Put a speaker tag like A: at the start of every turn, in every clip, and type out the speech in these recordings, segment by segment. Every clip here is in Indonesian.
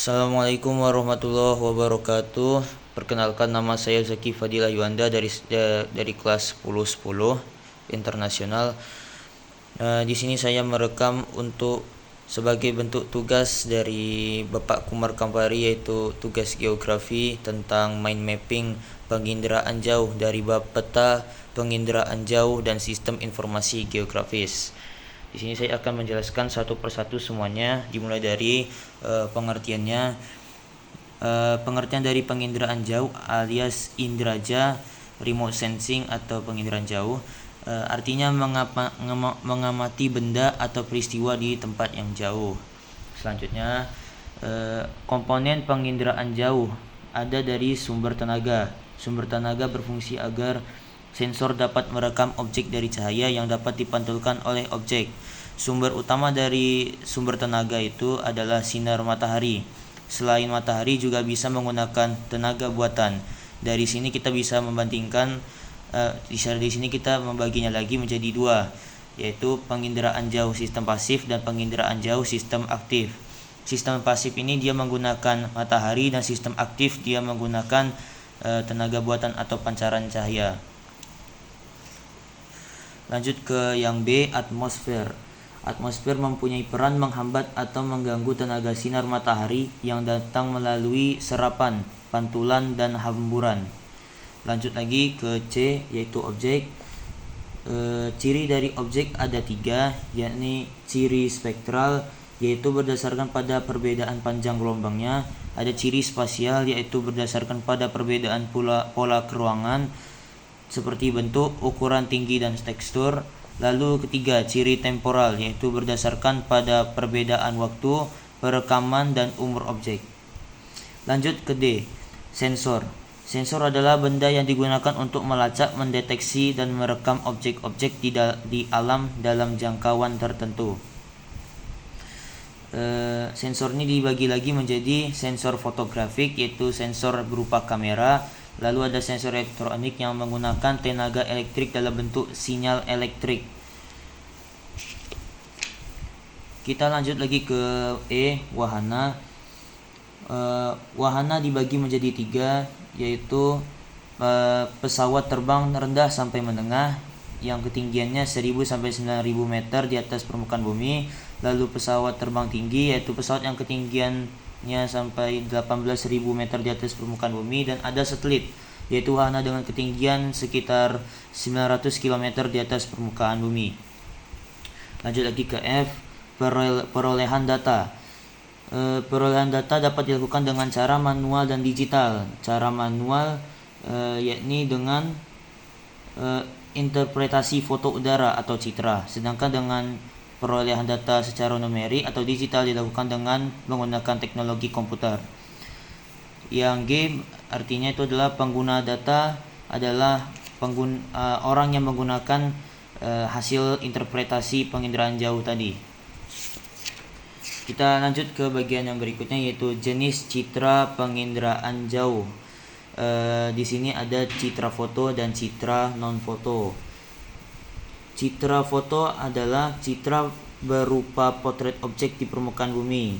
A: Assalamualaikum warahmatullahi wabarakatuh. Perkenalkan, nama saya Zaki Fadilah Yuanda dari kelas 1010 internasional. Di sini saya merekam untuk sebagai bentuk tugas dari Bapak Kumar Kampari, yaitu tugas geografi tentang mind mapping penginderaan jauh dari bab peta, penginderaan jauh dan sistem informasi geografis. Di sini saya akan menjelaskan satu persatu semuanya, dimulai dari pengertiannya. Pengertian dari penginderaan jauh alias indraja, remote sensing atau penginderaan jauh, artinya mengamati benda atau peristiwa di tempat yang jauh. Selanjutnya, komponen penginderaan jauh ada dari sumber tenaga. Sumber tenaga berfungsi agar sensor dapat merekam objek dari cahaya yang dapat dipantulkan oleh objek. Sumber utama dari sumber tenaga itu adalah sinar matahari. Selain matahari juga bisa menggunakan tenaga buatan. Dari sini kita bisa membandingkan, di sini kita membaginya lagi menjadi dua, yaitu penginderaan jauh sistem pasif dan penginderaan jauh sistem aktif. Sistem pasif ini dia menggunakan matahari dan sistem aktif dia menggunakan tenaga buatan atau pancaran cahaya. Lanjut ke yang B, atmosfer. Atmosfer mempunyai peran menghambat atau mengganggu tenaga sinar matahari yang datang melalui serapan, pantulan, dan hamburan. Lanjut lagi ke C, yaitu objek. Ciri dari objek ada 3, yakni ciri spektral, yaitu berdasarkan pada perbedaan panjang gelombangnya. Ada ciri spasial, yaitu berdasarkan pada perbedaan pola keruangan seperti bentuk, ukuran, tinggi, dan tekstur. Lalu ketiga, ciri temporal, yaitu berdasarkan pada perbedaan waktu, perekaman, dan umur objek. Lanjut ke D, sensor. Sensor adalah benda yang digunakan untuk melacak, mendeteksi, dan merekam objek-objek di alam dalam jangkauan tertentu. Sensor ini dibagi lagi menjadi sensor fotografik, yaitu sensor berupa kamera. Lalu ada sensor elektronik yang menggunakan tenaga elektrik dalam bentuk sinyal elektrik. Kita lanjut lagi ke E, wahana. Wahana dibagi menjadi 3, yaitu pesawat terbang rendah sampai menengah yang ketinggiannya 1000 sampai 9000 meter di atas permukaan bumi. Lalu pesawat terbang tinggi, yaitu pesawat yang ketinggiannya sampai 18.000 meter di atas permukaan bumi. Dan ada satelit, yaitu wahana dengan ketinggian sekitar 900 km di atas permukaan bumi. Lanjut lagi ke F, perolehan data. Perolehan data dapat dilakukan dengan cara manual dan digital. Cara manual yakni dengan interpretasi foto udara atau citra, sedangkan dengan perolehan data secara numerik atau digital dilakukan dengan menggunakan teknologi komputer. Yang G artinya itu adalah pengguna data adalah orang yang menggunakan hasil interpretasi penginderaan jauh tadi. Kita lanjut ke bagian yang berikutnya, yaitu jenis citra penginderaan jauh. Di sini ada citra foto dan citra non foto. Citra foto adalah citra berupa potret objek di permukaan bumi.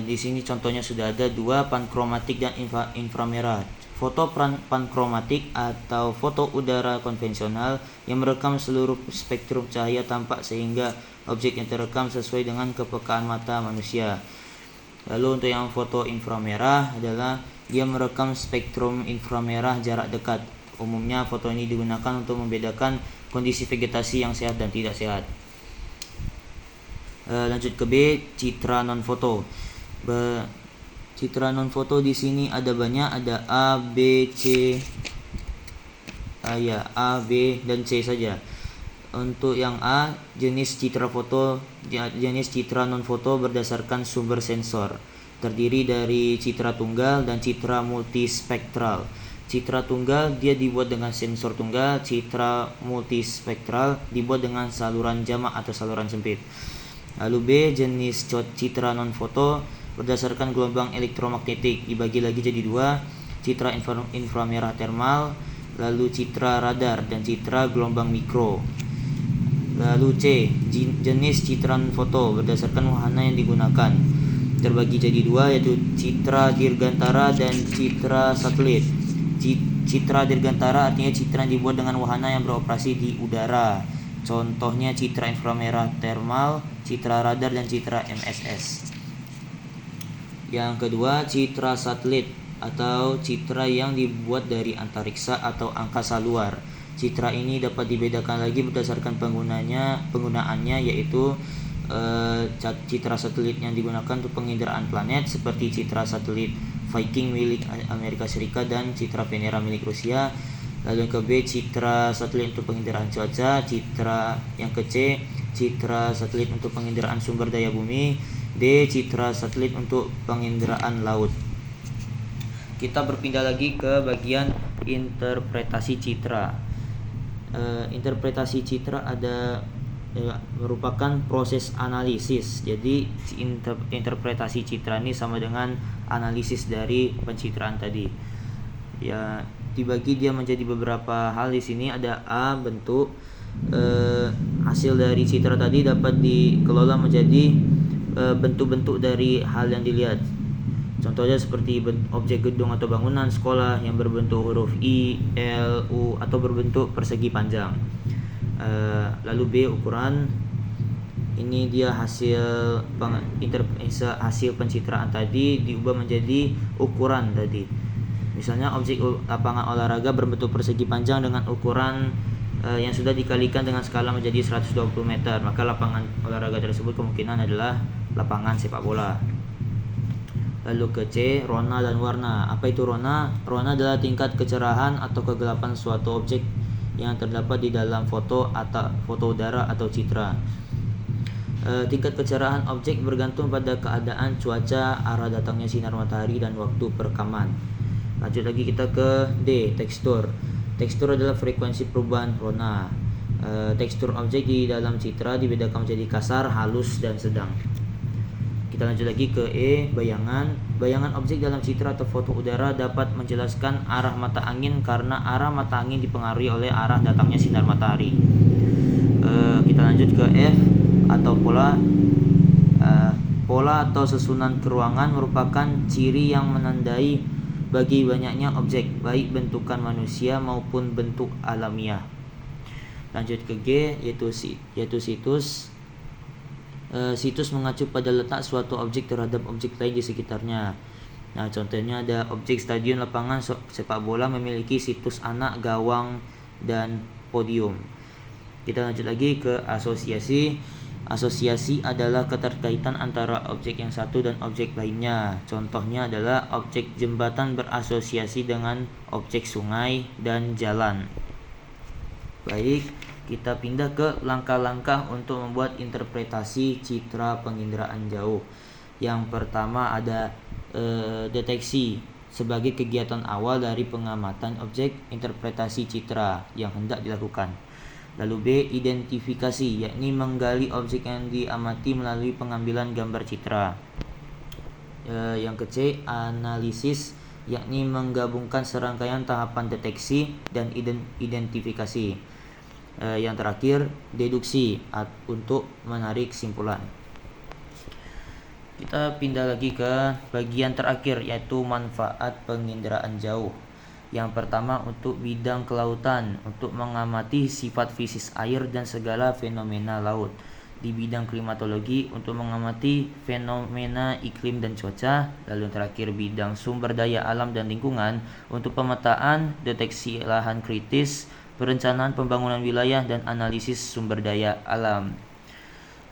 A: Di sini contohnya sudah ada 2, pankromatik dan inframerah. Foto pankromatik atau foto udara konvensional yang merekam seluruh spektrum cahaya tampak sehingga objek yang terekam sesuai dengan kepekaan mata manusia. Lalu untuk yang foto inframerah adalah dia merekam spektrum inframerah jarak dekat. Umumnya foto ini digunakan untuk membedakan kondisi vegetasi yang sehat dan tidak sehat. Lanjut ke B, citra non foto. Citra non foto di sini ada banyak, ada A, B, C. A, B, dan C saja. Untuk yang A, jenis citra non foto berdasarkan sumber sensor. Terdiri dari citra tunggal dan citra multispektral. Citra tunggal dia dibuat dengan sensor tunggal, citra multispektral dibuat dengan saluran jamak atau saluran sempit. Lalu B, jenis citra non foto berdasarkan gelombang elektromagnetik, dibagi lagi jadi 2, citra inframerah termal, lalu citra radar dan citra gelombang mikro. Lalu C, jenis citra non foto berdasarkan wahana yang digunakan. terbagi jadi dua, yaitu citra dirgantara dan citra satelit. Citra dirgantara artinya citra yang dibuat dengan wahana yang beroperasi di udara. Contohnya citra inframerah thermal, citra radar, dan citra MSS. Yang kedua, citra satelit atau citra yang dibuat dari antariksa atau angkasa luar. Citra ini dapat dibedakan lagi berdasarkan penggunaannya, yaitu citra satelit yang digunakan untuk penginderaan planet seperti citra satelit Viking milik Amerika Serikat dan citra Venera milik Rusia. Lalu yang ke B, citra satelit untuk penginderaan cuaca. Yang ke C, citra satelit untuk penginderaan sumber daya bumi. D, citra satelit untuk penginderaan laut. Kita berpindah lagi ke bagian interpretasi citra. Interpretasi citra merupakan proses analisis. Jadi interpretasi citra ini sama dengan analisis dari pencitraan tadi. Ya, dibagi dia menjadi beberapa hal di sini. Ada A, bentuk. Hasil dari citra tadi dapat dikelola menjadi bentuk-bentuk dari hal yang dilihat. Contohnya seperti objek gedung atau bangunan sekolah yang berbentuk huruf I, L, U atau berbentuk persegi panjang. Lalu B, ukuran. Ini dia hasil pencitraan tadi diubah menjadi ukuran tadi. Misalnya objek lapangan olahraga berbentuk persegi panjang dengan ukuran yang sudah dikalikan dengan skala menjadi 120 meter. Maka lapangan olahraga tersebut kemungkinan adalah lapangan sepak bola. Lalu ke C, rona dan warna. Apa itu rona? Rona adalah tingkat kecerahan atau kegelapan suatu objek yang terdapat di dalam foto udara atau citra. Tingkat kecerahan objek bergantung pada keadaan cuaca, arah datangnya sinar matahari, dan waktu perekaman. Lanjut lagi kita ke D, tekstur. Tekstur adalah frekuensi perubahan rona. Tekstur objek di dalam citra dibedakan menjadi kasar, halus, dan sedang. Kita lanjut lagi ke E, bayangan. Bayangan objek dalam citra atau foto udara dapat menjelaskan arah mata angin karena arah mata angin dipengaruhi oleh arah datangnya sinar matahari. Kita lanjut ke F, atau pola. Pola atau susunan keruangan merupakan ciri yang menandai bagi banyaknya objek, baik bentukan manusia maupun bentuk alamiah. Lanjut ke G, yaitu situs. Situs mengacu pada letak suatu objek terhadap objek lain di sekitarnya. Nah, contohnya ada objek stadion, lapangan sepak bola memiliki situs anak, gawang, dan podium. Kita lanjut lagi ke asosiasi. Asosiasi adalah keterkaitan antara objek yang satu dan objek lainnya. Contohnya adalah objek jembatan berasosiasi dengan objek sungai dan jalan. Baik, kita pindah ke langkah-langkah untuk membuat interpretasi citra penginderaan jauh. Yang pertama ada deteksi sebagai kegiatan awal dari pengamatan objek interpretasi citra yang hendak dilakukan. Lalu B, identifikasi, yakni menggali objek yang diamati melalui pengambilan gambar citra. Yang ke C, analisis, yakni menggabungkan serangkaian tahapan deteksi dan identifikasi. Yang terakhir, deduksi, untuk menarik kesimpulan. Kita pindah lagi ke bagian terakhir, yaitu manfaat penginderaan jauh. Yang pertama untuk bidang kelautan, untuk mengamati sifat fisik air dan segala fenomena laut. Di bidang klimatologi, untuk mengamati fenomena iklim dan cuaca. Lalu yang terakhir bidang sumber daya alam dan lingkungan, untuk pemetaan, deteksi lahan kritis, perencanaan pembangunan wilayah, dan analisis sumber daya alam.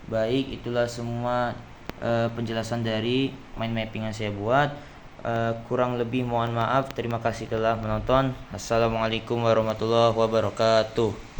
A: Baik, itulah semua penjelasan dari mind mapping yang saya buat. Kurang lebih mohon maaf. Terima kasih telah menonton. Assalamualaikum warahmatullahi wabarakatuh.